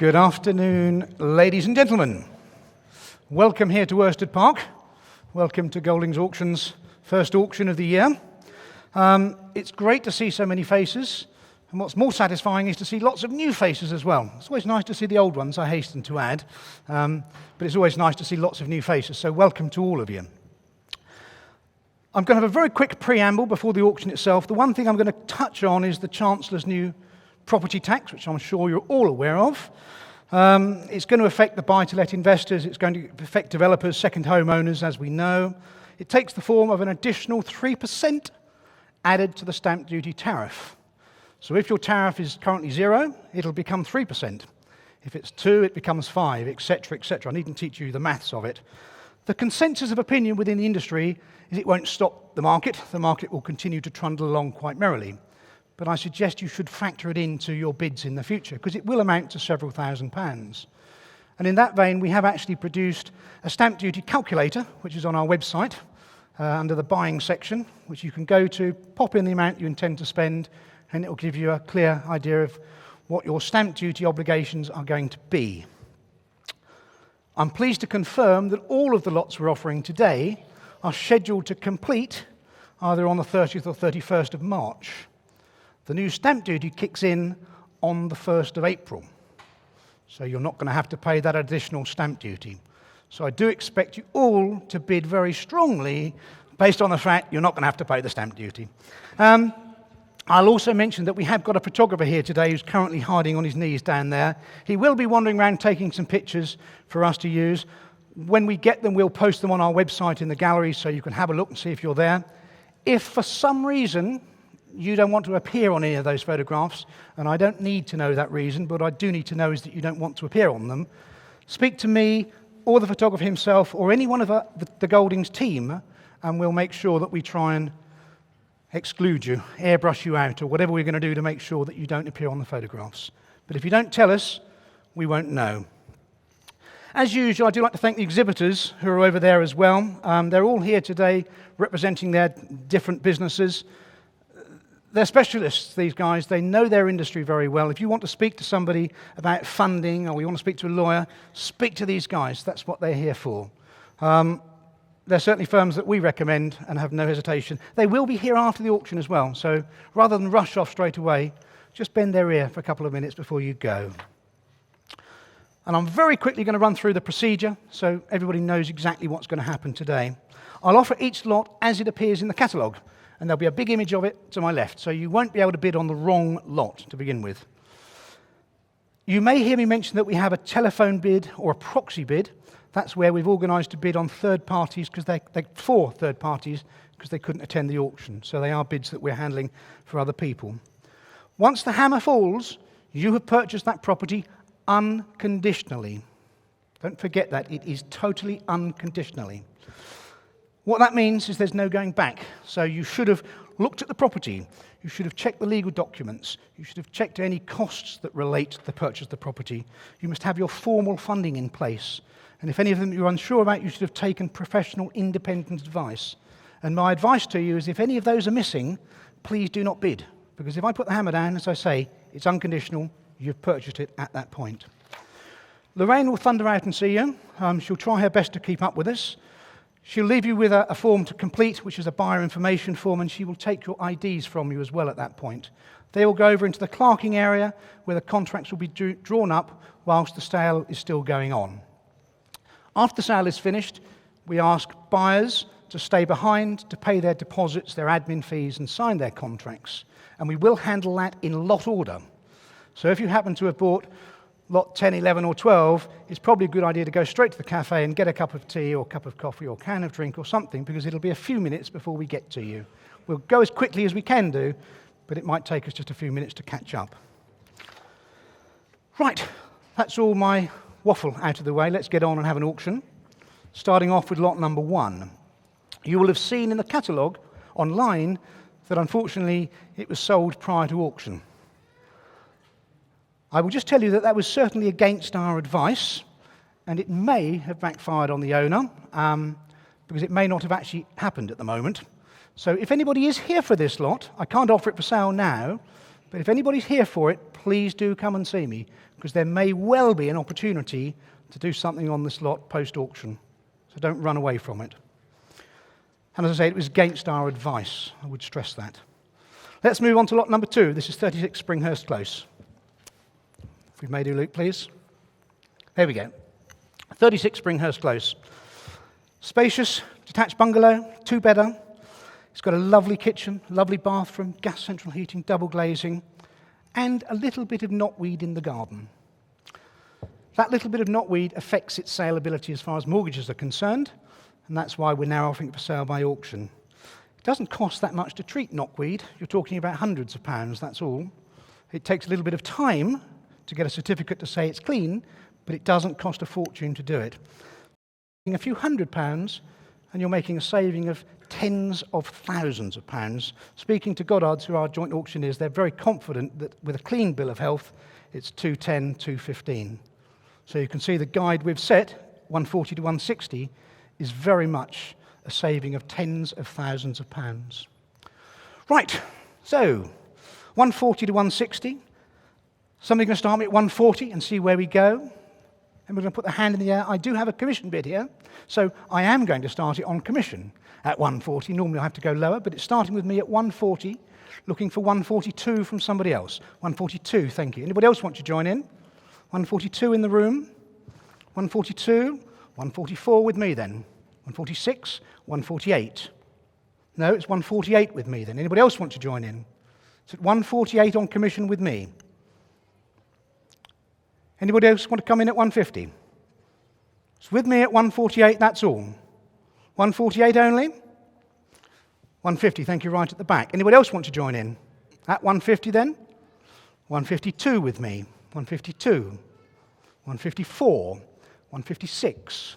Good afternoon, ladies and gentlemen. Welcome here to Worsted Park. Welcome to Goldings Auction's first auction of the year. It's great to see so many faces, and what's more satisfying is to see lots of new faces as well. It's always nice to see the old ones, I hasten to add, but it's always nice to see lots of new faces, so welcome to all of you. I'm going to have a very quick preamble before the auction itself. The one thing I'm going to touch on is the Chancellor's new property tax, which I'm sure you're all aware of. It's going to affect the buy-to-let investors. It's going to affect developers, second homeowners, as we know. It takes the form of an additional 3% added to the stamp duty tariff. So if your tariff is currently 0, it'll become 3%. If it's 2, it becomes 5, etc., etc. I needn't teach you the maths of it. The consensus of opinion within the industry is it won't stop the market. The market will continue to trundle along quite merrily. But I suggest you should factor it into your bids in the future, because it will amount to several £1,000s. And in that vein, we have actually produced a stamp duty calculator, which is on our website, under the buying section, which you can go to, pop in the amount you intend to spend, and it will give you a clear idea of what your stamp duty obligations are going to be. I'm pleased to confirm that all of the lots we're offering today are scheduled to complete either on the 30th or 31st of March. The new stamp duty kicks in on the 1st of April, so you're not going to have to pay that additional stamp duty. So I do expect you all to bid very strongly based on the fact you're not going to have to pay the stamp duty. I'll also mention that we have got a photographer here today who's currently hiding on his knees down there. He will be wandering around taking some pictures for us to use. When we get them, we'll post them on our website in the gallery so you can have a look and see if you're there. If for some reason you don't want to appear on any of those photographs, and I don't need to know that reason, but I do need to know is that you don't want to appear on them, speak to me or the photographer himself or any one of the Goldings team, and we'll make sure that we try and exclude you, airbrush you out, or whatever we're going to do to make sure that you don't appear on the photographs. But if you don't tell us, we won't know. As usual, I do like to thank the exhibitors who are over there as well. They're all here today representing their different businesses. They're specialists, these guys. They know their industry very well. If you want to speak to somebody about funding or you want to speak to a lawyer, speak to these guys. That's what they're here for. They're certainly firms that we recommend and have no hesitation. They will be here after the auction as well. So rather than rush off straight away, just bend their ear for a couple of minutes before you go. And I'm very quickly going to run through the procedure so everybody knows exactly what's going to happen today. I'll offer each lot as it appears in the catalogue, and there'll be a big image of it to my left, so you won't be able to bid on the wrong lot to begin with. You may hear me mention that we have a telephone bid or a proxy bid. That's where we've organised a bid on third parties, for third parties, because they couldn't attend the auction. So they are bids that we're handling for other people. Once the hammer falls, you have purchased that property unconditionally. Don't forget that. It is totally unconditionally. What that means is there's no going back. So you should have looked at the property. You should have checked the legal documents. You should have checked any costs that relate to the purchase of the property. You must have your formal funding in place. And if any of them you're unsure about, you should have taken professional independent advice. And my advice to you is if any of those are missing, please do not bid. Because if I put the hammer down, as I say, it's unconditional. You've purchased it at that point. Lorraine will thunder out and see you. She'll try her best to keep up with us. She'll leave you with a form to complete, which is a buyer information form, and she will take your IDs from you as well at that point. They will go over into the clerking area where the contracts will be drawn up whilst the sale is still going on. After the sale is finished, we ask buyers to stay behind to pay their deposits, their admin fees, and sign their contracts. And we will handle that in lot order. So if you happen to have bought lot 10, 11, or 12, it's probably a good idea to go straight to the cafe and get a cup of tea or a cup of coffee or a can of drink or something, because it'll be a few minutes before we get to you. We'll go as quickly as we can do, but it might take us just a few minutes to catch up. Right, that's all my waffle out of the way. Let's get on and have an auction. Starting off with lot number 1. You will have seen in the catalogue online that unfortunately it was sold prior to auction. I will just tell you that that was certainly against our advice, and it may have backfired on the owner, because it may not have actually happened at the moment. So if anybody is here for this lot, I can't offer it for sale now, But if anybody's here for it, please do come and see me, because there may well be an opportunity to do something on this lot post-auction. So don't run away from it. And as I say, it was against our advice. I would stress that. Let's move on to lot number 2. This is 36 Springhurst Close. If we may do, Luke, please. There we go. 36 Springhurst Close. Spacious, detached bungalow, 2-bedder. It's got a lovely kitchen, lovely bathroom, gas central heating, double glazing, and a little bit of knotweed in the garden. That little bit of knotweed affects its saleability as far as mortgages are concerned, and that's why we're now offering it for sale by auction. It doesn't cost that much to treat knotweed. You're talking about hundreds of pounds, that's all. It takes a little bit of time to get a certificate to say it's clean, but it doesn't cost a fortune to do it. A few £100, and you're making a saving of tens of thousands of pounds. Speaking to Goddard's, who are our joint auctioneers, they're very confident that with a clean bill of health, it's 210, 215. So you can see the guide we've set, 140 to 160, is very much a saving of tens of thousands of pounds. Right, so 140 to 160. Somebody's going to start me at 140 and see where we go. And we're going to put the hand in the air. I do have a commission bid here, so I am going to start it on commission at 140. Normally I have to go lower, but it's starting with me at 140, looking for 142 from somebody else. 142, thank you. Anybody else want to join in? 142 in the room. 142, 144 with me then. 146, 148. No, it's 148 with me then. Anybody else want to join in? It's at 148 on commission with me. Anybody else want to come in at 150? It's with me at 148, that's all. 148 only? 150, thank you, right at the back. Anybody else want to join in? At 150 then? 152 with me. 152. 154. 156.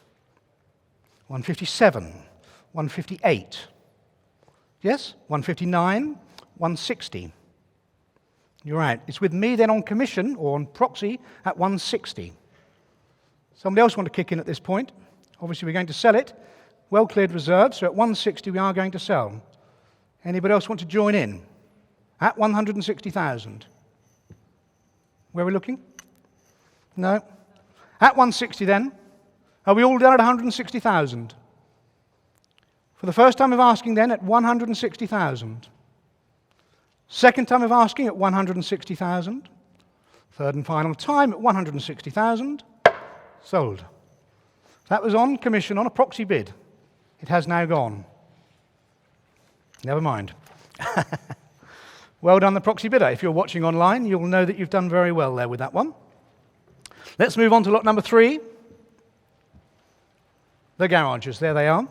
157. 158. Yes? 159. 160. You're right. It's with me then on commission or on proxy at 160. Somebody else want to kick in at this point? Obviously we're going to sell it. Well cleared reserve, so at 160 we are going to sell. Anybody else want to join in? At 160,000. Where are we looking? No. At 160 then. Are we all done at 160,000? For the first time of asking then at 160,000. Second time of asking at 160,000. Third and final time at 160,000. Sold. That was on commission on a proxy bid. It has now gone. Never mind. Well done, the proxy bidder. If you're watching online, you'll know that you've done very well there with that one. Let's move on to lot number 3. The garages. There they are.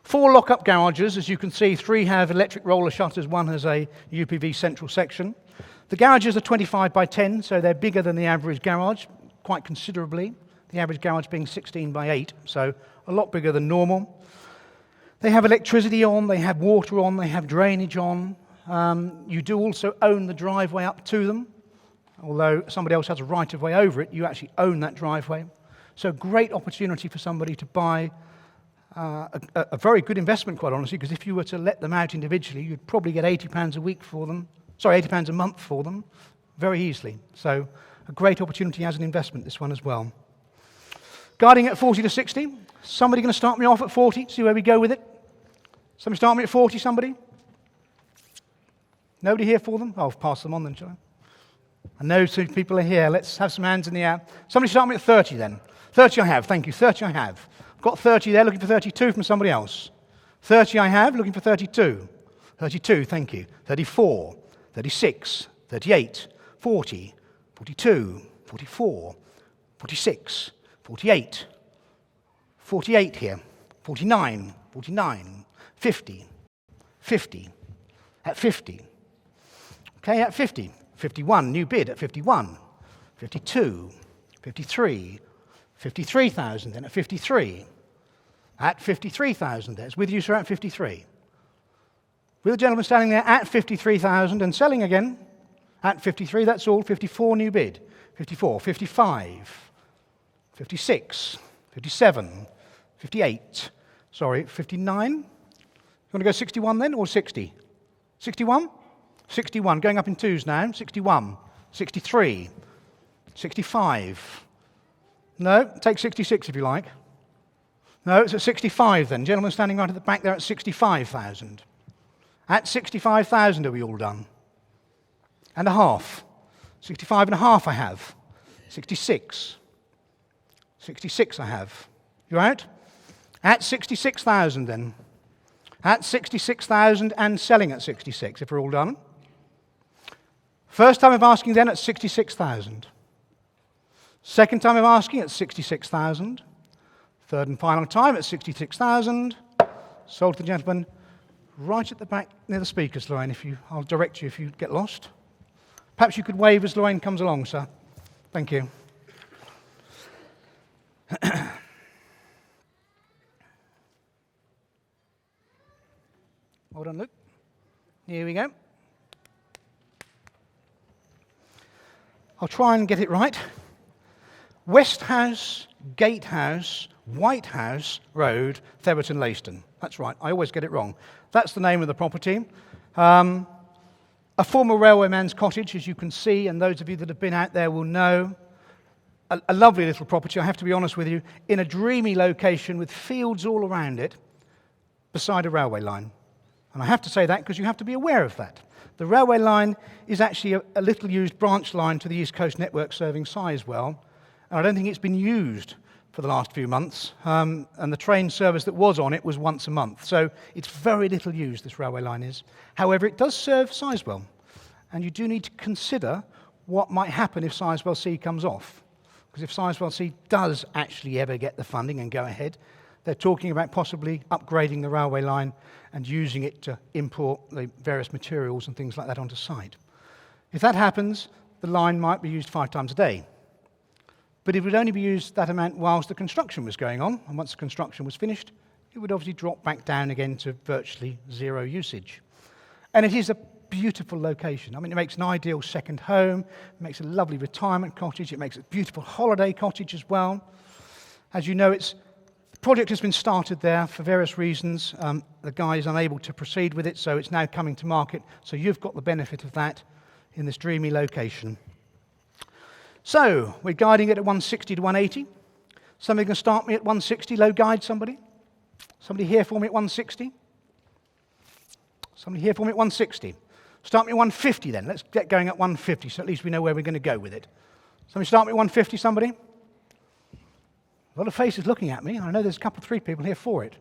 4 lock-up garages, as you can see. 3 have electric roller shutters, 1 has a UPV central section. The garages are 25 by 10, so they're bigger than the average garage, quite considerably. The average garage being 16 by 8, so a lot bigger than normal. They have electricity on, they have water on, they have drainage on. You do also own the driveway up to them. Although somebody else has a right-of-way over it, you actually own that driveway. So great opportunity for somebody to buy a very good investment, quite honestly, because if you were to let them out individually, you'd probably get £80 a week for them. Sorry, £80 a month for them, very easily. So a great opportunity as an investment, this one as well. Guiding at 40 to 60. Somebody going to start me off at 40, see where we go with it? Somebody start me at 40, somebody? Nobody here for them? I'll pass them on then, shall I? I know some people are here. Let's have some hands in the air. Somebody start me at 30 then. 30 I have, thank you. 30 I have. I've got 30 there, looking for 32 from somebody else. 30 I have, looking for 32. 32, thank you. 34, 36, 38, 40, 42, 44, 46, 48, 48 here, 49, 49, 50, 50, at 50. Okay, at 50. 51, new bid at 51. 52, 53, 53,000, then at 53. At 53,000, there's with you, sir, at 53. With the gentleman standing there at 53,000 and selling again at 53, that's all. 54, new bid. 54, 55, 56, 57, 58, sorry, 59. You want to go 61 then, or 60? 61? 61, going up in twos now. 61, 63, 65. No, take 66 if you like. No, it's at 65 then. Gentleman standing right at the back there at 65,000. At 65,000 are we all done? And a half. 65 and a half I have. 66. 66 I have. You out? At 66,000 then. At 66,000 and selling at 66 if we're all done. First time of asking then at 66,000. Second time of asking at 66,000. Third and final time at 66,000. Sold to the gentleman right at the back near the speakers, Lorraine. I'll direct you if you get lost. Perhaps you could wave as Lorraine comes along, sir. Thank you. Hold on, Luke. Here we go. I'll try and get it right. West House, Gatehouse, White House Road, Theberton, Leiston. That's right, I always get it wrong. That's the name of the property. A former railwayman's cottage, as you can see, and those of you that have been out there will know. A lovely little property, I have to be honest with you, in a dreamy location with fields all around it, beside a railway line. And I have to say that because you have to be aware of that. The railway line is actually a little used branch line to the East Coast network serving Sizewell, and I don't think it's been used for the last few months, and the train service that was on it was once a month. So it's very little used, this railway line is. However, it does serve Sizewell, and you do need to consider what might happen if Sizewell C comes off. Because if Sizewell C does actually ever get the funding and go ahead, they're talking about possibly upgrading the railway line and using it to import the various materials and things like that onto site. If that happens, the line might be used 5 times a day. But it would only be used that amount whilst the construction was going on, and once the construction was finished, it would obviously drop back down again to virtually zero usage. And it is a beautiful location. I mean, it makes an ideal second home, it makes a lovely retirement cottage, it makes a beautiful holiday cottage as well. As you know, the project has been started there for various reasons. The guy is unable to proceed with it, so it's now coming to market. So you've got the benefit of that in this dreamy location. So we're guiding it at 160 to 180. Somebody can start me at 160, low guide somebody? Somebody here for me at 160? Somebody here for me at 160? Start me at 150 then. Let's get going at 150, so at least we know where we're going to go with it. Somebody start me at 150, somebody? A lot of faces looking at me. I know there's a couple, 3 people here for it.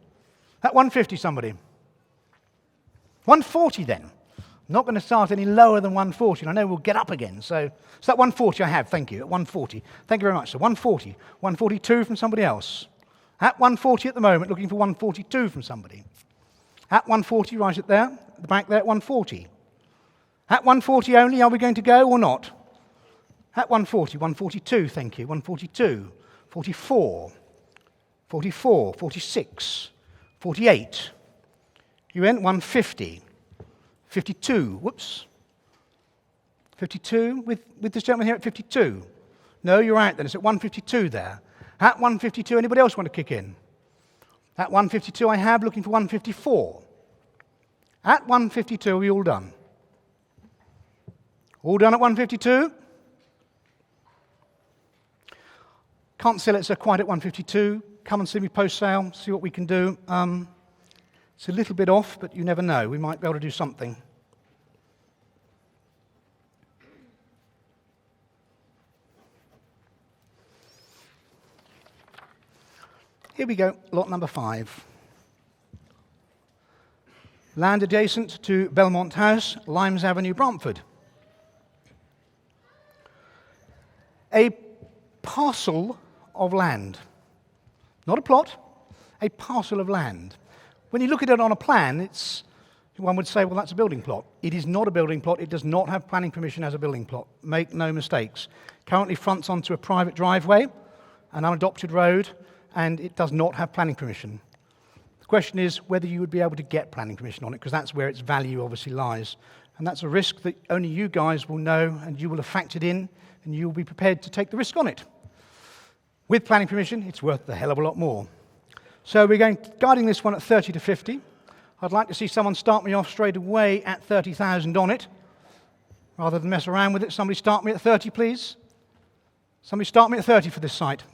At 150, somebody. 140 then. I'm not going to start any lower than 140, and I know we'll get up again. So that 140 I have, thank you, at 140. Thank you very much. So 140. 142 from somebody else. At 140 at the moment, looking for 142 from somebody. At 140, right at there, at the back there, at 140. At 140 only, are we going to go or not? At 140, 142, thank you, 142. 44, 44, 46, 48. You went 150, 52, whoops. 52, with this gentleman here at 52. No, you're out then, it's at 152 there. At 152, anybody else want to kick in? At 152 I have, looking for 154. At 152, are we all done? All done at 152? Can't sell it, so quite at 152. Come and see me post-sale, see what we can do. It's a little bit off, but you never know. We might be able to do something. Here we go, lot number 5. Land adjacent to Belmont House, Limes Avenue, Brantford. A parcel of land. Not a plot, a parcel of land. When you look at it on a plan, one would say, well, that's a building plot. It is not a building plot. It does not have planning permission as a building plot. Make no mistakes. Currently fronts onto a private driveway, an unadopted road, and it does not have planning permission. The question is whether you would be able to get planning permission on it, because that's where its value obviously lies. And that's a risk that only you guys will know, and you will have factored in, and you will be prepared to take the risk on it. With planning permission, it's worth a hell of a lot more. So we're guiding this one at 30 to 50. I'd like to see someone start me off straight away at 30,000 on it, rather than mess around with it. Somebody start me at 30, please. Somebody start me at 30 for this site.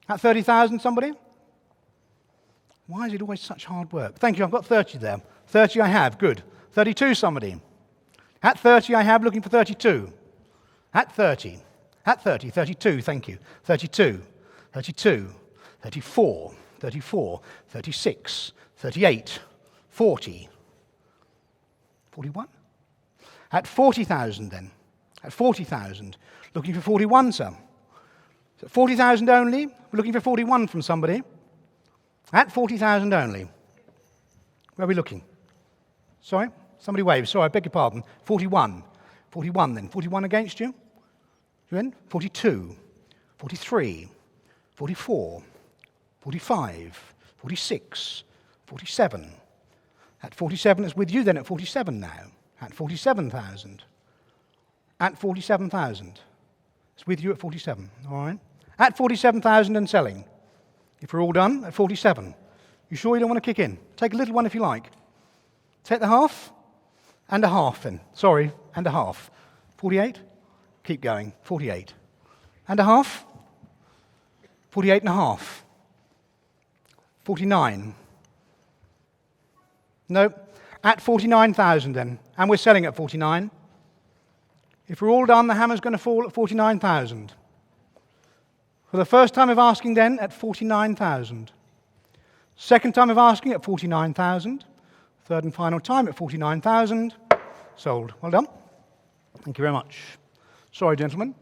At 30,000, somebody? Why is it always such hard work? Thank you, I've got 30 there. 30 I have, good. 32, somebody. At 30 I have, looking for 32. At 30. At 30, 32, thank you. 32, 32, 34, 34, 36, 38, 40. 41? At 40,000 then. At 40,000. Looking for 41, sir. 40,000 only. We're looking for 41 from somebody. At 40,000 only. Where are we looking? Sorry? Somebody waved. Sorry, I beg your pardon. 41. 41 then. 41 against you? You in? 42. 43. 44. 45. 46. 47. At 47, it's with you then at 47 now. At 47,000. At 47,000. It's with you at 47, all right? At 47,000 and selling. If we're all done, at 47. You sure you don't want to kick in? Take a little one if you like. Take the half, and a half then. Sorry, and a half. 48? Keep going. 48. And a half? 48 and a half. 49. No, at 49,000 then. And we're selling at 49. If we're all done, the hammer's going to fall at 49,000. For the first time of asking then, at 49,000. Second time of asking at 49,000. Third and final time at 49,000. Sold. Well done. Thank you very much. Sorry, gentlemen.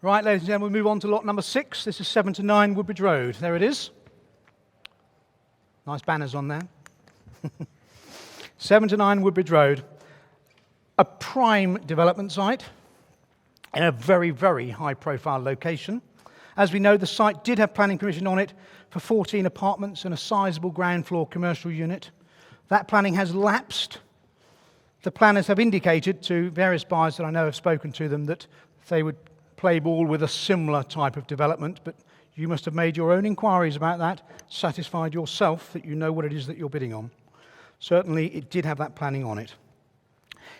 Right, ladies and gentlemen, we move on to lot number 6. This is 7 to 9 Woodbridge Road. There it is. Nice banners on there. 7 to 9 Woodbridge Road. A prime development site in a very, very high-profile location. As we know, the site did have planning permission on it for 14 apartments and a sizable ground floor commercial unit. That planning has lapsed. The planners have indicated to various buyers that I know have spoken to them that they would play ball with a similar type of development, but you must have made your own inquiries about that, satisfied yourself that you know what it is that you're bidding on. Certainly, it did have that planning on it.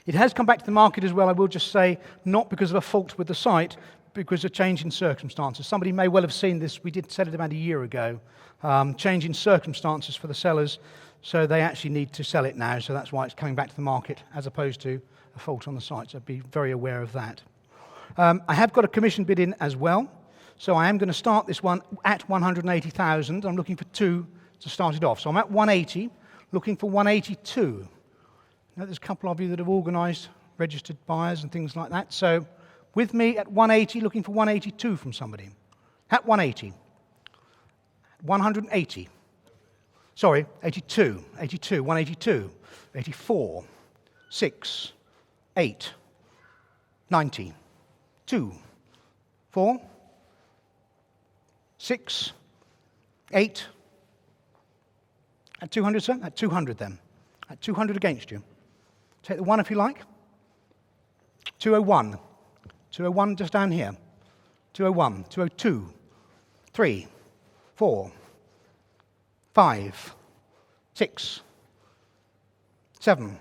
It has come back to the market as well, I will just say, not because of a fault with the site, because of change in circumstances. Somebody may well have seen this. We did sell it about a year ago. Change in circumstances for the sellers, so they actually need to sell it now, so that's why it's coming back to the market as opposed to a fault on the site, so be very aware of that. I have got a commission bid in as well, so I am going to start this one at 180,000. I'm looking for 2 to start it off. So I'm at 180, looking for 182. Now, there's a couple of you that have organised registered buyers and things like that. So with me at 180, looking for 182 from somebody. At 180. 180. Sorry, 82. 82. 182. 84. 6. 8. 90. 2, 4, 6, 8. At 200, sir? At 200 then. At 200 against you. Take the 1 if you like. 201. 201 just down here. 201. 202. 3, 4, 5, 6, 7,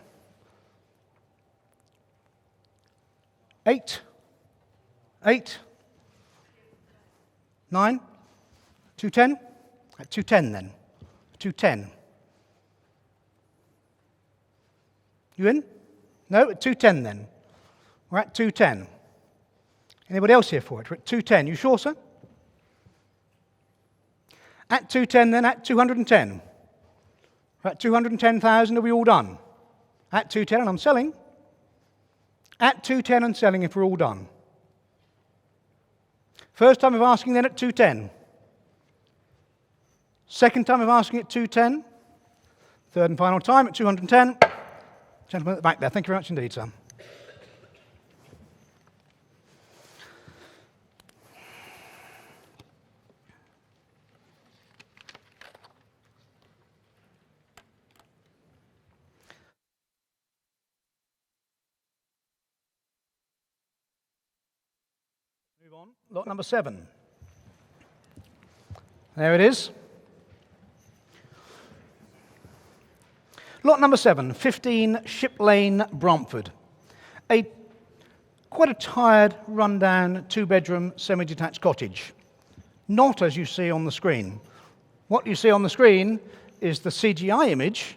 8. 8, 9, 210, at 210 then, 210. You in? No, at 210 then. We're at 210. Anybody else here for it? We're at 210. You sure, sir? At 210 then, at 210. We're at 210,000, are we all done? At 210 and I'm selling. At 210 and selling if we're all done. First time of asking then at 210. Second time of asking at 210. Third and final time at 210. Gentleman at the back there, thank you very much indeed, sir. Move on. Lot number 7. There it is. Lot number 7, 15 Ship Lane, Bromford. Quite a tired, run-down, 2-bedroom, semi-detached cottage. Not as you see on the screen. What you see on the screen is the CGI image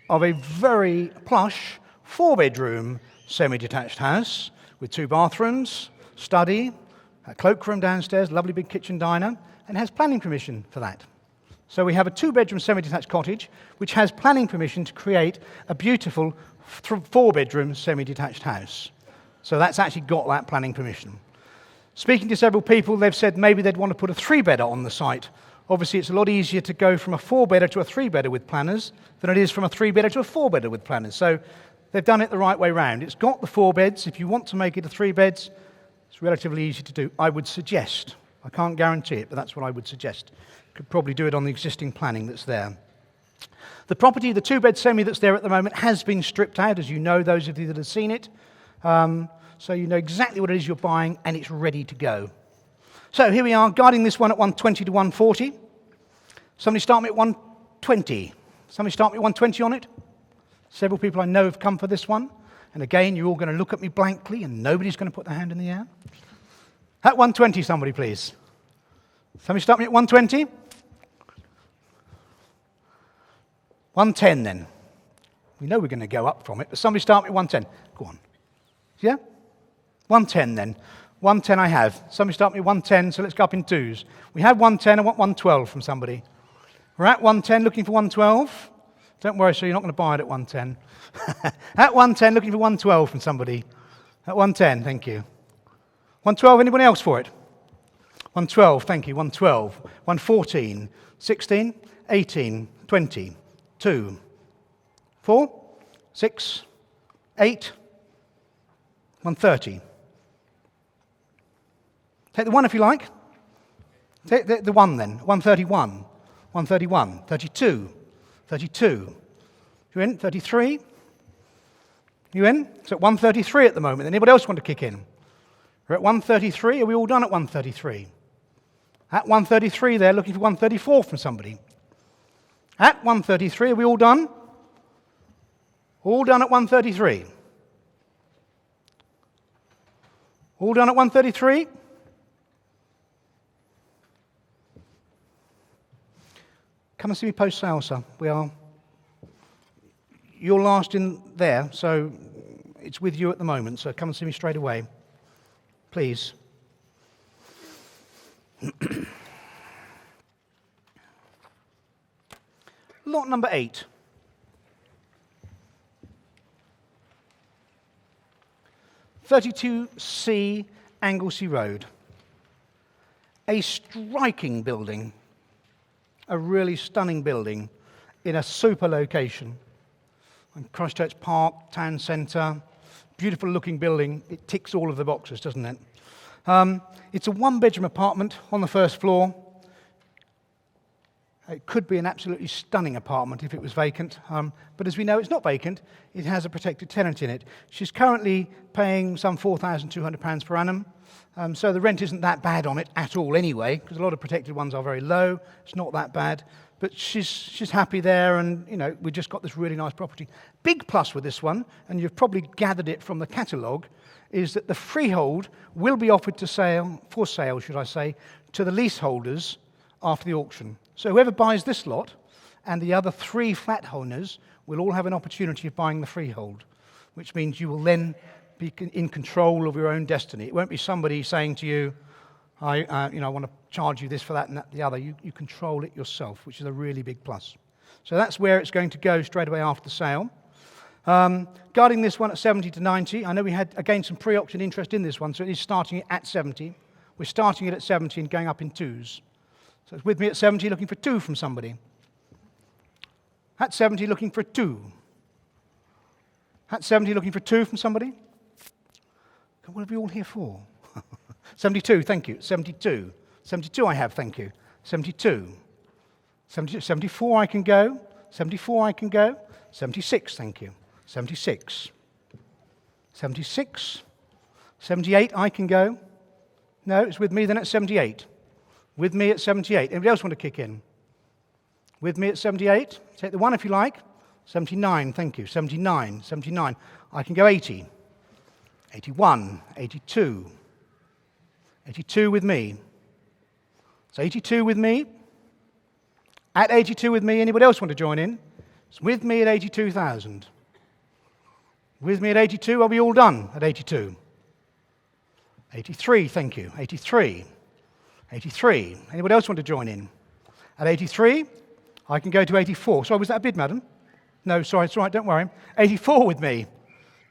of a very plush, 4-bedroom, semi-detached house with 2 bathrooms, study, a cloakroom downstairs, lovely big kitchen diner, and has planning permission for that. So we have a 2-bedroom semi-detached cottage which has planning permission to create a beautiful 4-bedroom semi-detached house. So that's actually got that planning permission. Speaking to several people, they've said maybe they'd want to put a 3-bedder on the site. Obviously, it's a lot easier to go from a 4-bedder to a 3-bedder with planners than it is from a 3-bedder to a 4-bedder with planners. So they've done it the right way round. It's got the 4 beds. If you want to make it a 3 beds, it's relatively easy to do. I would suggest. I can't guarantee it, but that's what I would suggest. Could probably do it on the existing planning that's there. The property, the 2-bed semi that's there at the moment, has been stripped out, as you know, those of you that have seen it. So you know exactly what it is you're buying, and it's ready to go. So here we are, guiding this one at 120 to 140. Somebody start me at 120. Somebody start me at 120 on it. Several people I know have come for this one. And again, you're all going to look at me blankly, and nobody's going to put their hand in the air. At 120, somebody, please. Somebody start me at 120. 110 then. We know we're going to go up from it, but somebody start me at 110. Go on. Yeah? 110 then. 110 I have. Somebody start me at 110, so let's go up in twos. We have 110, I want 112 from somebody. We're at 110, looking for 112. Don't worry, so you're not going to buy it at 110. At 110, looking for 112 from somebody. At 110, thank you. 112, anyone else for it? 112, thank you. 112. 114, 16, 18, 20, 2, 4, 6, 8, 130. Take the 1 if you like. Take the 1 then. 131, 131, 32, 32. You in? 33? You in? So at 133 at the moment. Anybody else want to kick in? We're at 133. Are we all done at 133? At 133 there, looking for 134 from somebody. At 133, are we all done? All done at 133. All done at 133? Come and see me post-sale, sir. You're last in there, so it's with you at the moment, so come and see me straight away. Please. Lot number 8. (32C) Anglesey Road. A striking building, a really stunning building in a super location. On Christchurch Park, town centre, beautiful looking building. It ticks all of the boxes, doesn't it? It's a 1-bedroom apartment on the first floor. It could be an absolutely stunning apartment if it was vacant, but as we know, it's not vacant. It has a protected tenant in it. She's currently paying some £4,200 per annum, so the rent isn't that bad on it at all anyway, because a lot of protected ones are very low. It's not that bad, but she's happy there, and you know we just got this really nice property. Big plus with this one, and you've probably gathered it from the catalogue, is that the freehold will be offered for sale, to the leaseholders after the auction. So whoever buys this lot and the other 3 flat owners will all have an opportunity of buying the freehold, which means you will then be in control of your own destiny. It won't be somebody saying to you, I want to charge you this for that and that the other. You control it yourself, which is a really big plus. So that's where it's going to go straight away after the sale. Guarding this one at 70 to 90. I know we had, again, some pre-auction interest in this one, so it is starting at 70. We're starting it at 70 and going up in twos. So it's with me at 70, looking for 2 from somebody. At 70, looking for 2. At 70, looking for 2 from somebody. What are we all here for? 72, thank you. 72. 72 I have, thank you. 72. 74 I can go. 74 I can go. 76, thank you. 76. 76. 78 I can go. No, it's with me then at 78. With me at 78. Anybody else want to kick in? With me at 78? Take the one if you like. 79, thank you. 79, 79. I can go 80. 81, 82. 82 with me. So 82 with me. At 82 with me, anybody else want to join in? It's with me at 82,000. With me at 82, are we all done at 82? 83, thank you. 83. 83. Anybody else want to join in? At 83, I can go to 84. Sorry, was that a bid, madam? No, sorry, it's all right, don't worry. 84 with me.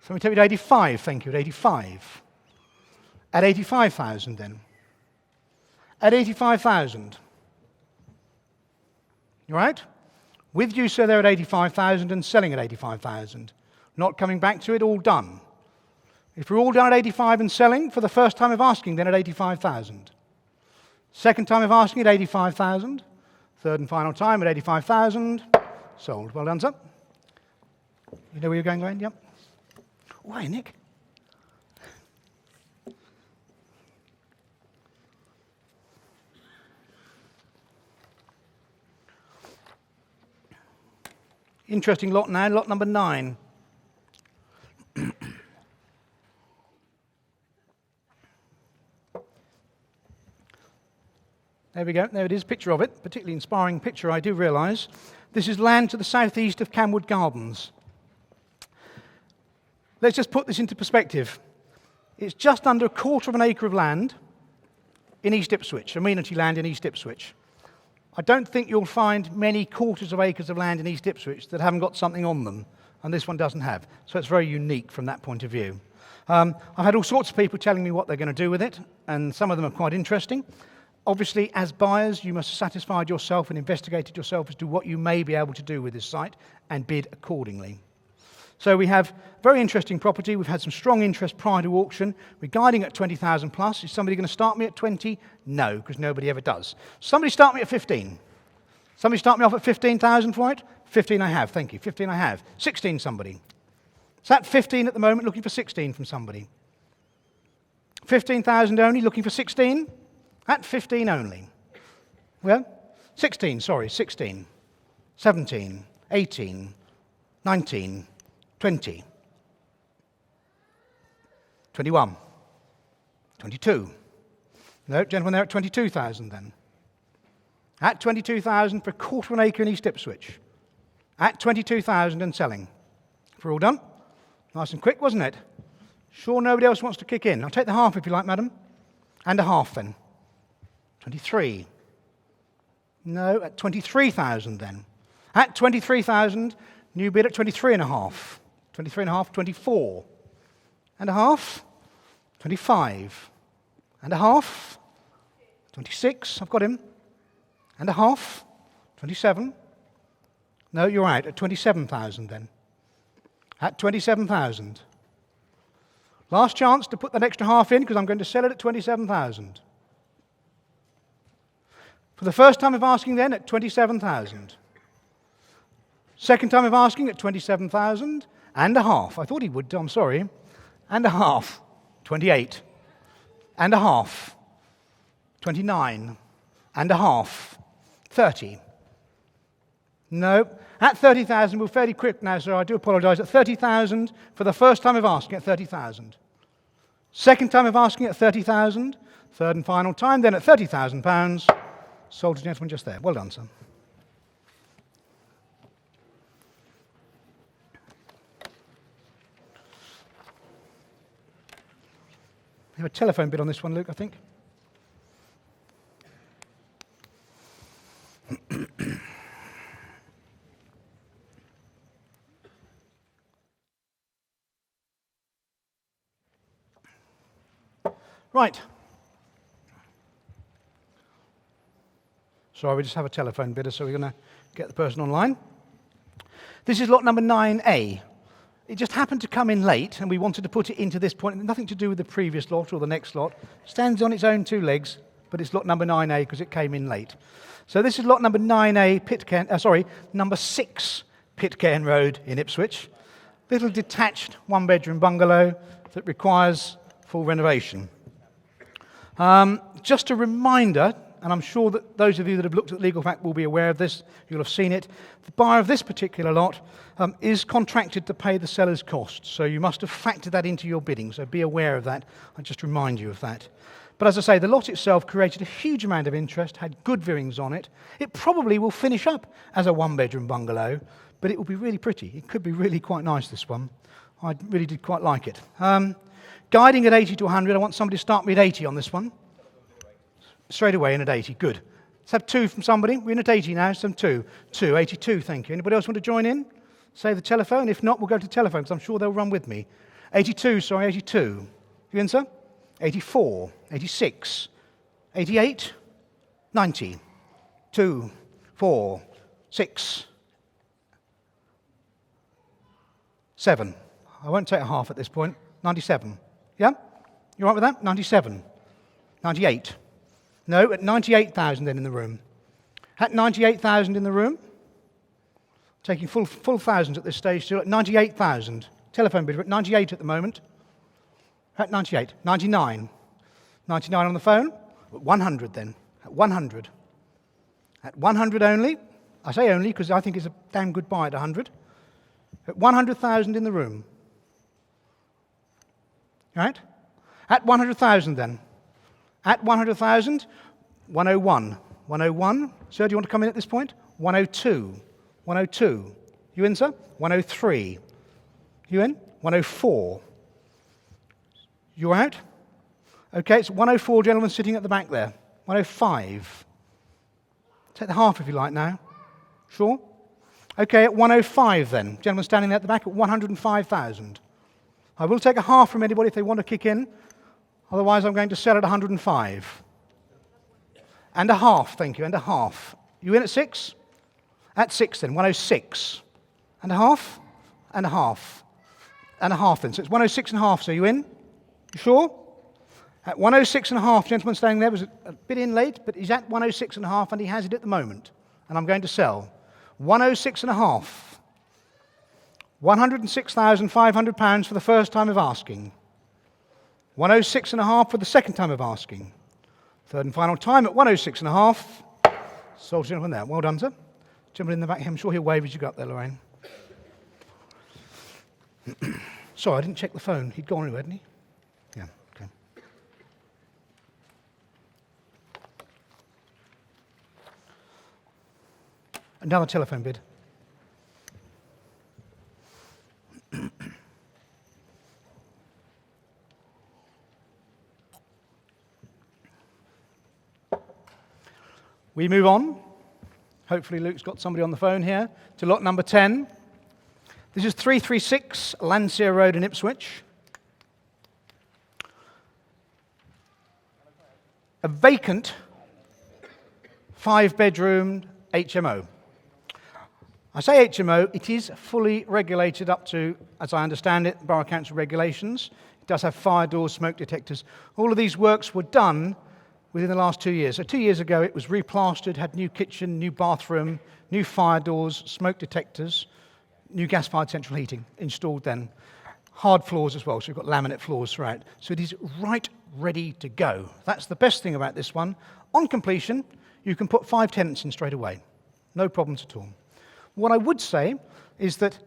So we take it to 85, thank you, at 85. At 85,000 then. At 85,000. You all right? With you, sir, there at 85,000 and selling at 85,000. Not coming back to it, all done. If we're all done at 85 and selling, for the first time of asking, then at 85,000. Second time of asking at 85,000. Third and final time at 85,000. Sold. Well done, sir. You know where you're going, Wayne? Yep. Why, Nick? Interesting lot now, lot number 9. There we go, there it is, picture of it, particularly inspiring picture, I do realise. This is land to the southeast of Camwood Gardens. Let's just put this into perspective. It's just under 1/4 of an acre of land in East Ipswich, amenity land in East Ipswich. I don't think you'll find many quarters of acres of land in East Ipswich that haven't got something on them, and this one doesn't have. So it's very unique from that point of view. I've had all sorts of people telling me what they're going to do with it, and some of them are quite interesting. Obviously, as buyers, you must have satisfied yourself and investigated yourself as to what you may be able to do with this site and bid accordingly. So we have very interesting property. We've had some strong interest prior to auction. We're guiding at 20,000 plus. Is somebody going to start me at 20? No, because nobody ever does. Somebody start me at 15. Somebody start me off at 15,000 for it? 15 I have, thank you. 15 I have. 16 somebody. Is that 15 at the moment, looking for 16 from somebody? 15,000 only, looking for 16? At 15 only. Well, 16, sorry, 16. 17, 18, 19, 20, 21, 22. No, gentlemen, they're at 22,000 then. At 22,000 for 1/4 of an acre in East Ipswich. At 22,000 and selling. If we're all done? Nice and quick, wasn't it? Sure nobody else wants to kick in. I'll take the half if you like, madam. And a half then. 23. No, at 23,000 then. At 23,000, new bid at 23 and a half. 23 and a half, 24. And a half, 25. And a half, 26, I've got him. And a half, 27. No, you're right, at 27,000 then. At 27,000. Last chance to put that extra half in because I'm going to sell it at 27,000. For the first time of asking then at 27,000. Second time of asking at 27,000 and a half. I thought he would, I'm sorry. And a half. 28. And a half. 29. And a half. 30. No. At 30,000, we're fairly quick now, sir. I do apologise. At 30,000 for the first time of asking at 30,000. Second time of asking at 30,000. Third and final time then at £30,000. Sold to gentleman just there. Well done, sir. We have a telephone bid on this one, Luke, I think. Right. Sorry, we just have a telephone bidder, so we're going to get the person online. This is lot number 9A. It just happened to come in late, and we wanted to put it into this point. Nothing to do with the previous lot or the next lot. Stands on its own 2 legs, but it's lot number 9A because it came in late. So this is lot number 9A, number 6 Pitcairn Road in Ipswich. Little detached 1-bedroom bungalow that requires full renovation. Just a reminder, and I'm sure that those of you that have looked at Legal Fact will be aware of this, you'll have seen it, the buyer of this particular lot is contracted to pay the seller's costs, so you must have factored that into your bidding, so be aware of that. I just remind you of that. But as I say, the lot itself created a huge amount of interest, had good viewings on it. It probably will finish up as a one-bedroom bungalow, but it will be really pretty. It could be really quite nice, this one. I really did quite like it. Guiding at 80 to 100, I want somebody to start me at 80 on this one. Straight away in at 80, good. Let's have 2 from somebody. We're in at 80 now, some 2. 82, thank you. Anybody else want to join in? Say the telephone. If not, we'll go to the telephone, because I'm sure they'll run with me. 82, sorry, 82. You in, sir? 84, 86, 88, 90, 2, 4, 6, 7. I won't take a half at this point. 97. Yeah? You all right with that? 97. 98. No, at 98,000 then in the room. At 98,000 in the room. Taking full thousands at this stage still. At 98,000. Telephone bid, we're at 98 at the moment. At 98. 99. 99 on the phone. At 100 then. At 100. At 100 only. I say only because I think it's a damn good buy at 100. At 100,000 in the room. Right? At 100,000 then. At 100,000, 101. 101. Sir, do you want to come in at this point? 102. 102. You in, sir? 103. You in? 104. You're out? Okay, it's 104 gentlemen sitting at the back there. 105. Take the half if you like now. Sure? Okay, at 105 then. Gentlemen standing there at the back at 105,000. I will take a half from anybody if they want to kick in. Otherwise, I'm going to sell at 105. And a half, thank you, and a half. You in at 6? At 6 then, 106. And a half? And a half. And a half then. So it's 106 and a half, so you in? You sure? At 106 and a half, gentleman standing there was a bit in late, but he's at 106 and a half and he has it at the moment. And I'm going to sell. 106 and a half. £106,500 for the first time of asking. 106 and a half for the second time of asking. Third and final time at 106 and a half. Sold gentleman there. Well done, sir. Gentleman in the back here, I'm sure he'll wave as you go up there, Lorraine. Sorry, I didn't check the phone. He'd gone anyway, hadn't he? Yeah, okay. Another telephone bid. We move on. Hopefully Luke's got somebody on the phone here to lot number 10. This is 336 Landseer Road in Ipswich. A vacant 5-bedroom HMO. I say HMO, it is fully regulated up to, as I understand it, Borough Council regulations. It does have fire doors, smoke detectors. All of these works were done within the last 2 years. So 2 years ago it was replastered, had new kitchen, new bathroom, new fire doors, smoke detectors, new gas-fired central heating installed then. Hard floors as well, so we've got laminate floors throughout. So it is right ready to go. That's the best thing about this one. On completion, you can put 5 tenants in straight away. No problems at all. What I would say is that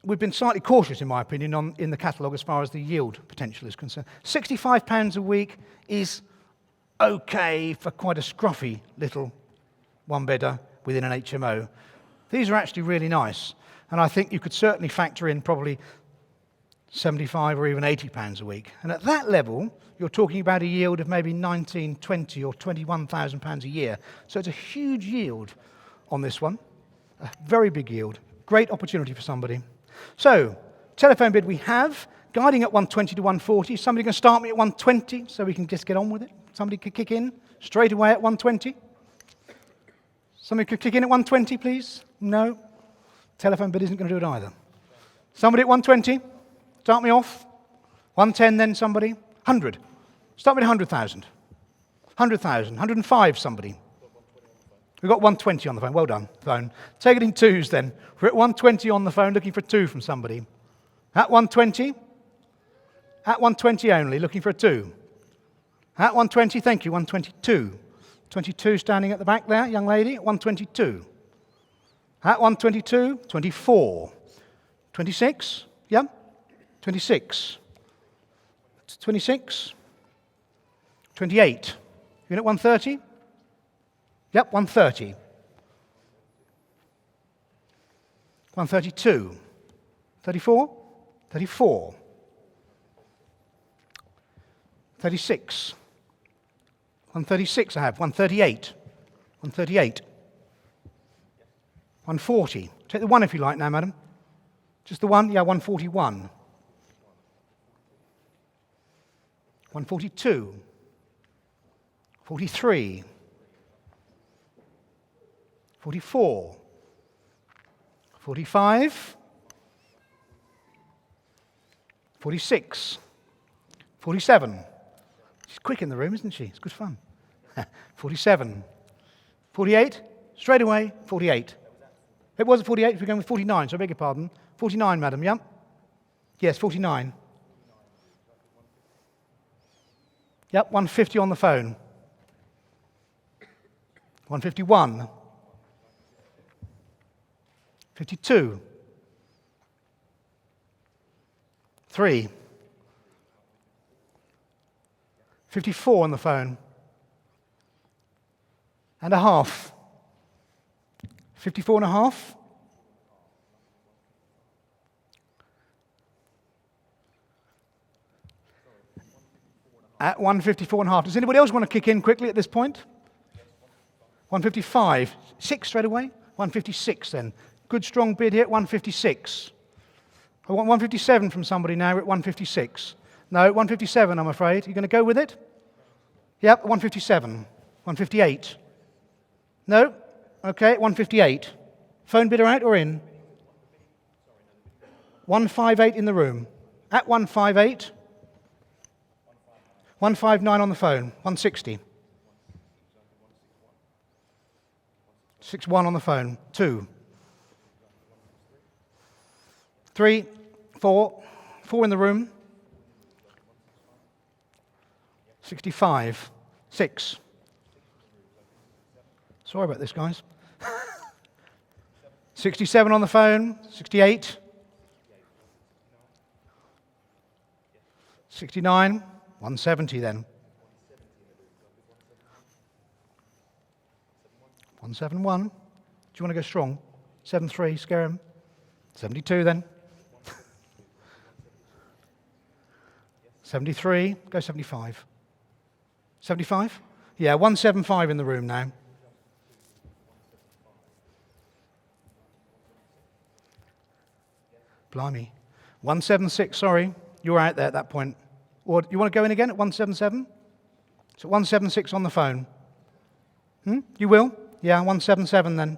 we've been slightly cautious, in my opinion, in the catalogue as far as the yield potential is concerned. £65 a week is okay for quite a scruffy little one-bedder within an HMO. These are actually really nice, and I think you could certainly factor in probably £75 or even £80 a week. And at that level, you're talking about a yield of maybe £19,000, £20,000 or £21,000 a year. So it's a huge yield on this one, a very big yield. Great opportunity for somebody. So, telephone bid we have, guiding at 120 to 140. Somebody can start me at 120 so we can just get on with it. Somebody could kick in straight away at 120. Somebody could kick in at 120, please? No? Telephone bid isn't going to do it either. Somebody at 120? Start me off. 110 then, somebody. 100. Start with 100,000. 100,000. 105, somebody. We've got 120 on the phone. Well done, phone. Take it in twos then. We're at 120 on the phone, looking for 2 from somebody. At 120? At 120 only, looking for a 2. At 120, thank you, 122. 22 standing at the back there, young lady, 122. At 122, 24. 26, yeah? 26. 26. 28. You at 130? Yep, 130. 132. 34? 34. 36. 136 I have. 138. 138. 140. Take the one if you like now, madam. Just the one? Yeah, 141. 142. 43. 44. 45. 46. 47. She's quick in the room, isn't she? It's good fun. 47. 48. Straight away, 48. It was 48, we're going with 49, so I beg your pardon. 49, madam, yeah? Yes, 49. Yep, 150 on the phone. 151. 52. 3. 54 on the phone. And a half. 54 and a half. At 154 and a half. Does anybody else want to kick in quickly at this point? 155. 6 straight away? 156 then. Good strong bid here at 156. I want 157 from somebody now at 156. No, 157 I'm afraid. You going to go with it? Yep, 157. 158. No? Okay, 158. Phone bidder out or in? 158 in the room. At 158. 159 on the phone. 160. 61 on the phone. 2. 3. 4. 4 in the room. 65. 6. Sorry about this, guys. 67 on the phone. 68. 69. 170 then. 171. Do you want to go strong? 73, scare him. 72 then. 73, go 75. 75? Yeah, 175 in the room now. Blimey. 176, sorry. You were out there at that point. Or you want to go in again at 177? So 176 on the phone. You will? Yeah, 177 then.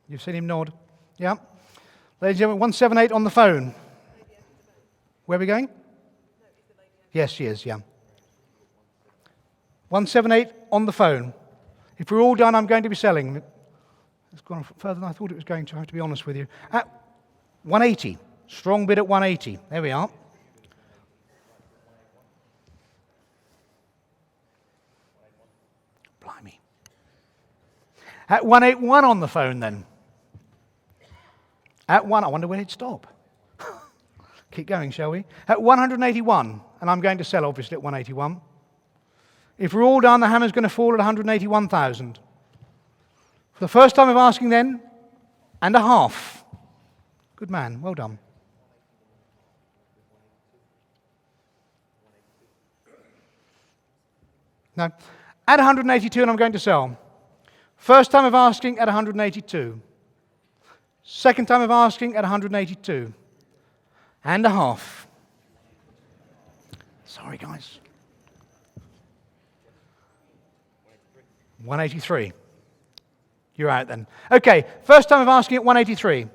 You've seen him nod. Yeah. Ladies and gentlemen, 178 on the phone. Where are we going? Yes, she is, yeah. 178 on the phone. If we're all done, I'm going to be selling. It's gone further than I thought it was going to, I have to be honest with you. At 180. Strong bid at 180. There we are. Blimey. At 181 on the phone then. At 1, I wonder when it'd stop. Keep going, shall we? At 181, and I'm going to sell obviously at 181. If we're all done, the hammer's going to fall at 181,000. For the first time of asking then, and a half. Good man, well done. No, at 182 and I'm going to sell. First time of asking at 182. Second time of asking at 182. And a half. Sorry, guys. 183. You're out then. Okay, first time of asking at 183.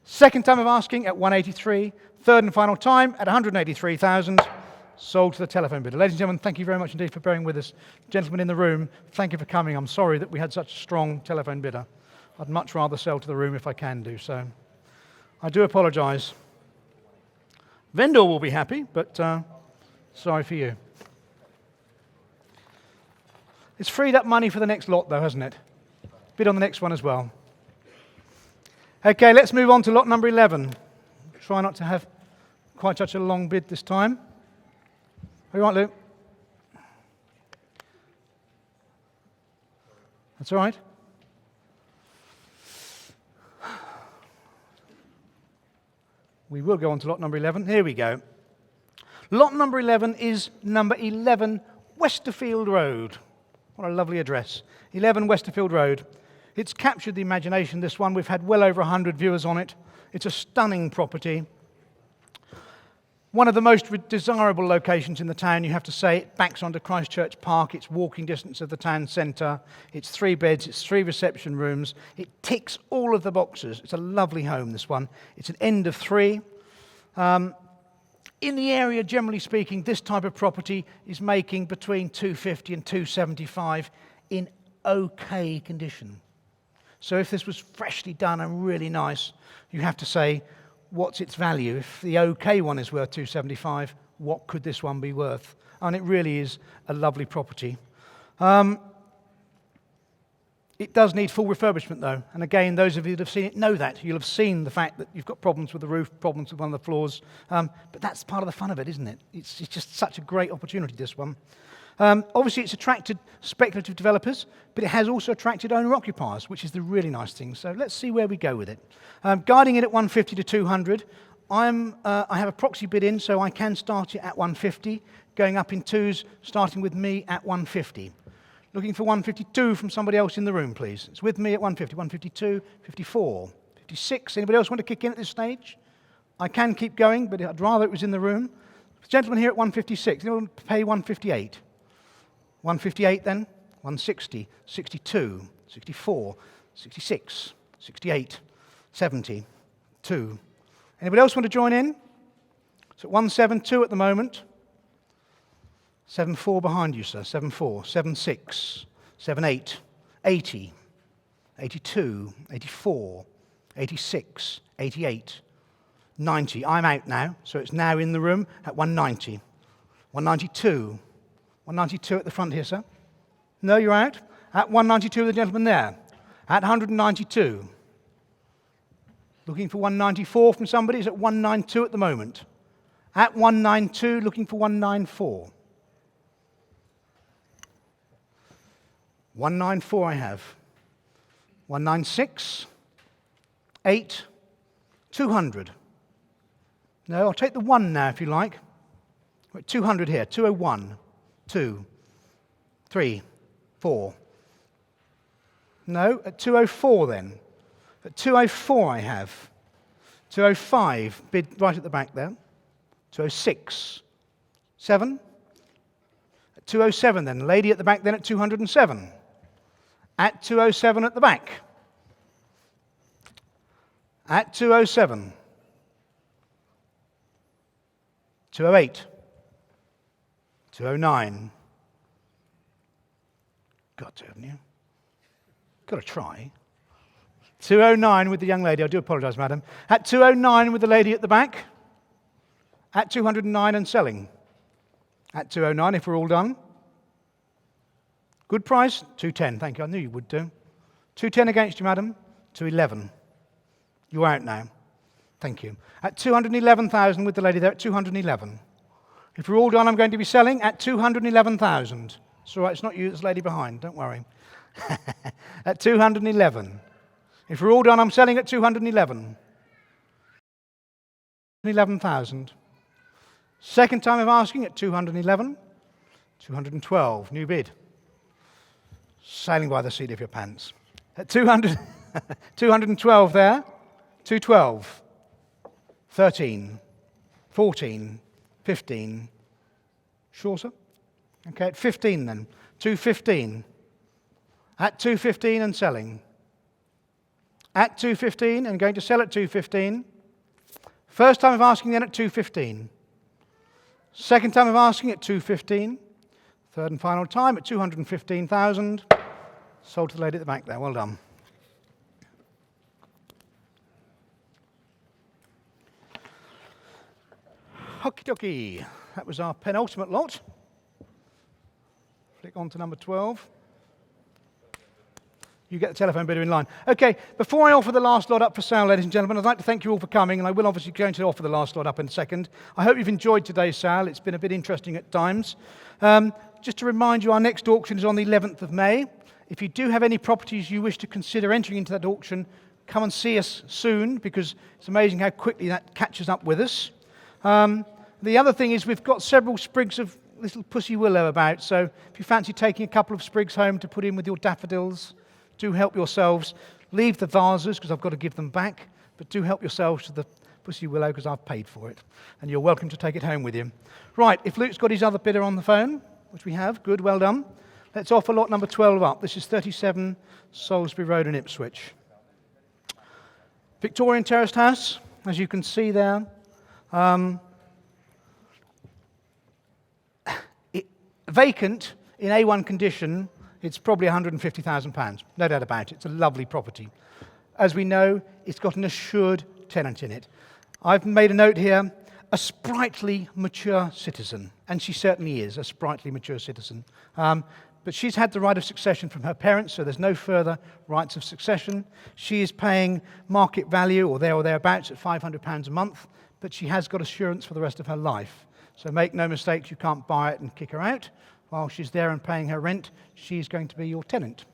Second time of asking at 183. Third and final time at 183,000. Sold to the telephone bidder. Ladies and gentlemen, thank you very much indeed for bearing with us. Gentlemen in the room, thank you for coming. I'm sorry that we had such a strong telephone bidder. I'd much rather sell to the room if I can do so. I do apologise. Vendor will be happy, but sorry for you. It's freed up money for the next lot, though, hasn't it? Bid on the next one as well. Okay, let's move on to lot number 11. Try not to have quite such a long bid this time. Are you right, Lou? That's all right. We will go on to lot number 11. Here we go. Lot number 11 is number 11 Westerfield Road. What a lovely address. 11 Westerfield Road. It's captured the imagination, this one. We've had well over 100 viewers on it. It's a stunning property. One of the most desirable locations in the town, you have to say. It backs onto Christchurch Park. It's walking distance of the town centre. It's 3 beds. It's 3 reception rooms. It ticks all of the boxes. It's a lovely home, this one. It's an end of 3. In the area, generally speaking, this type of property is making between 250 and 275 in okay condition. So if this was freshly done and really nice, you have to say, what's its value? If the okay one is worth 275, what could this one be worth? And it really is a lovely property. It does need full refurbishment, though. And again, those of you that have seen it know that. You'll have seen the fact that you've got problems with the roof, problems with one of the floors. But that's part of the fun of it, isn't it? It's just such a great opportunity, this one. Obviously, it's attracted speculative developers, but it has also attracted owner-occupiers, which is the really nice thing. So let's see where we go with it. Guiding it at 150 to 200. I have a proxy bid in, so I can start it at 150, going up in 2s, starting with me at 150. Looking for 152 from somebody else in the room, please. It's with me at 150, 152, 54, 56. Anybody else want to kick in at this stage? I can keep going, but I'd rather it was in the room. Gentleman here at 156. Anyone pay 158? 158 then? 160, 62, 64, 66, 68, 70, 2. Anybody else want to join in? It's at 172 at the moment. 74 behind you, sir. 74, 76, 78, 80, 82, 84, 86, 88, 90. I'm out now, so it's now in the room at 190. 192. 192 at the front here, sir. No, you're out. At 192, the gentleman there. At 192. Looking for 194 from somebody. It's at 192 at the moment. At 192, looking for 194. 194 I have. 196. 8. 200. No, I'll take the 1 now if you like. We're at 200 here. 201. 2. 3. 4. No, at 204 then. At 204 I have. 205, bid right at the back there. 206. 7. At 207 then. Lady at the back then at 207. At 207 at the back. At 207. 208. 209. Got to, haven't you? Got to try. 209 with the young lady. I do apologise, madam. At 209 with the lady at the back. At 209 and selling. At 209 if we're all done. Good price? 210. Thank you. I knew you would do. 210 against you, madam. 211. You're out now. Thank you. At 211,000 with the lady there at 211. If we're all done, I'm going to be selling at 211,000. It's all right. It's not you. It's the lady behind. Don't worry. At 211. If we're all done, I'm selling at 211. 11,000. Second time of asking at 211. 212. New bid. Sailing by the seat of your pants. At 200, 212 there. 212. 13. 14. 15. Sure, sir? Okay, at 15 then. 215. At 215 and selling. At 215 and going to sell at 215. First time of asking then at 215. Second time of asking at 215. Third and final time at 215,000. Sold to the lady at the back there. Well done. Okie dokie. That was our penultimate lot. Flick on to number 12. You get the telephone bidder in line. Okay, before I offer the last lot up for sale, ladies and gentlemen, I'd like to thank you all for coming, and I will obviously going to offer the last lot up in a second. I hope you've enjoyed today's sale. It's been a bit interesting at times. Just to remind you, our next auction is on the 11th of May. If you do have any properties you wish to consider entering into that auction, come and see us soon, because it's amazing how quickly that catches up with us. The other thing is we've got several sprigs of little pussy willow about, so if you fancy taking a couple of sprigs home to put in with your daffodils, do help yourselves. Leave the vases, because I've got to give them back, but do help yourselves to the pussy willow, because I've paid for it, and you're welcome to take it home with you. Right, if Luke's got his other bidder on the phone, which we have, good, well done. Let's offer lot number 12 up. This is 37 Salisbury Road in Ipswich. Victorian terraced house, as you can see there. Vacant in A1 condition, it's probably £150,000. No doubt about it. It's a lovely property. As we know, it's got an assured tenant in it. I've made a note here, a sprightly, mature citizen. And she certainly is a sprightly, mature citizen. But she's had the right of succession from her parents, so there's no further rights of succession. She is paying market value, or there or thereabouts, at £500 a month, but she has got assurance for the rest of her life. So make no mistakes, you can't buy it and kick her out. While she's there and paying her rent, she's going to be your tenant.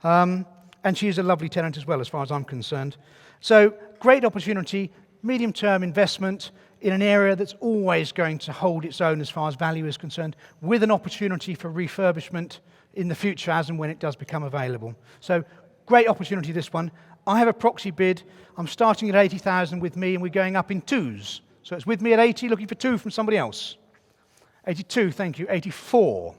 And she is a lovely tenant as well, as far as I'm concerned. So great opportunity, medium-term investment in an area that's always going to hold its own as far as value is concerned, with an opportunity for refurbishment in the future as and when it does become available. So great opportunity, this one. I have a proxy bid. I'm starting at 80,000 with me, and we're going up in twos. So it's with me at 80, looking for two from somebody else. 82, thank you. 84.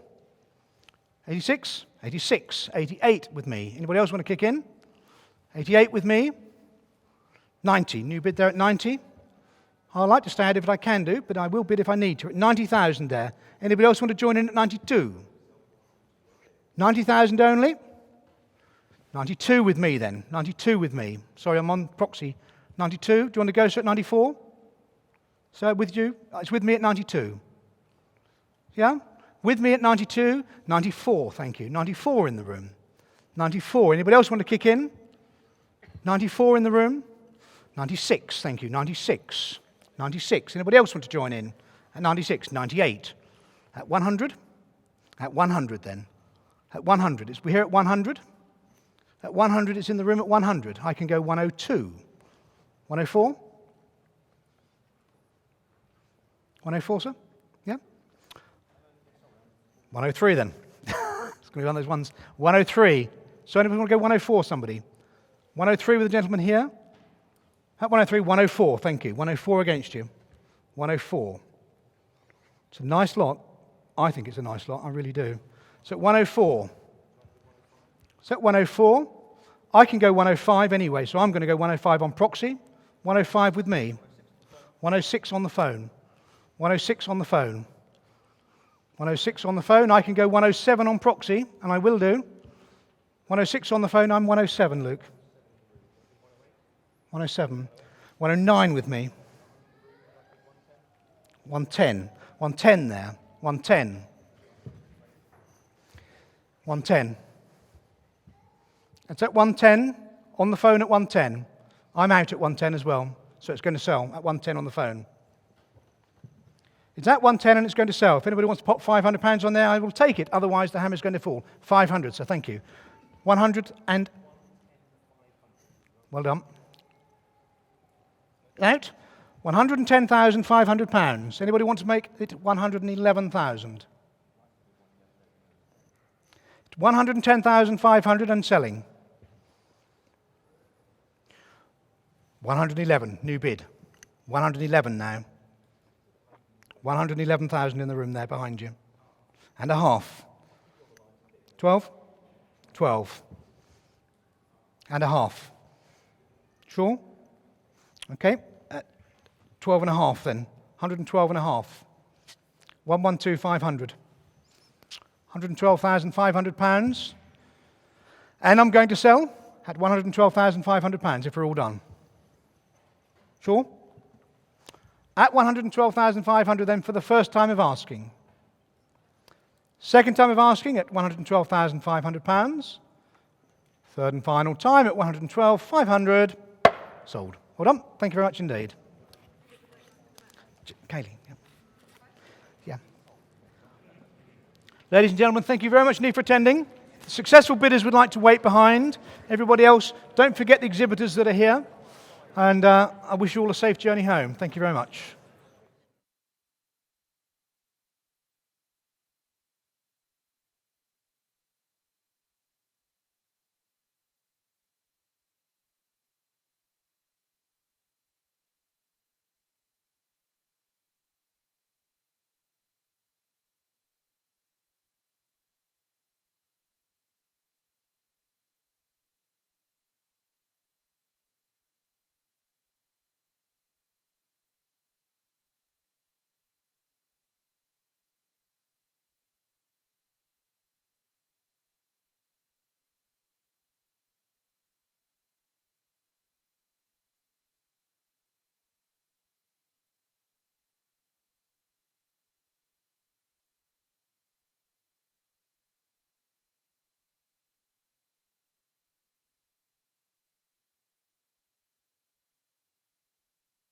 86, 86, 88 with me. Anybody else want to kick in? 88 with me. 90, new bid there at 90. I'd like to stay out if I can do, but I will bid if I need to. At 90,000 there. Anybody else want to join in at 92? 90,000 only? 92 with me then. 92 with me. Sorry, I'm on proxy. 92. Do you want to go, sir, at 94? So with you? It's with me at 92. Yeah? With me at 92. 94, thank you. 94 in the room. 94. Anybody else want to kick in? 94 in the room. 96, thank you. 96. 96. Anybody else want to join in? At 96. 98. At 100? At 100 then. At 100. We're here at 100. At 100, it's in the room at 100. I can go 102. 104? 104, sir? Yeah? 103 then. It's going to be one of those ones. 103. So anybody want to go 104, somebody? 103 with the gentleman here? At 103, 104, thank you. 104 against you. 104. It's a nice lot. I think it's a nice lot, I really do. So at 104. So at 104, I can go 105 anyway, so I'm going to go 105 on proxy. 105 with me. 106 on the phone. 106 on the phone. 106 on the phone. I can go 107 on proxy, and I will do. 106 on the phone, I'm 107, Luke. 107. 109 with me. 110. 110 there. 110. 110. It's at 110, on the phone at 110. I'm out at 110 as well, so it's going to sell at 110 on the phone. It's at 110 and it's going to sell. If anybody wants to pop £500 on there, I will take it. Otherwise, the hammer's going to fall. 500, so thank you. 100 and... Well done. Out. £110,500. Anybody want to make it 111,000? 110,500 and selling. 111, new bid. 111 now. 111,000 in the room there behind you. And a half. 12? 12. And a half. Sure? Okay. 12 and a half then. 112 and a half. 112,500. £112,500. And I'm going to sell at £112,500 if we're all done. Sure? At 112,500 then for the first time of asking. Second time of asking at £112,500. Third and final time at 112,500. Sold. Well done. Thank you very much indeed. Kaylee. Yeah. Ladies and gentlemen, thank you very much indeed for attending. The successful bidders would like to wait behind. Everybody else, don't forget the exhibitors that are here. And I wish you all a safe journey home. Thank you very much.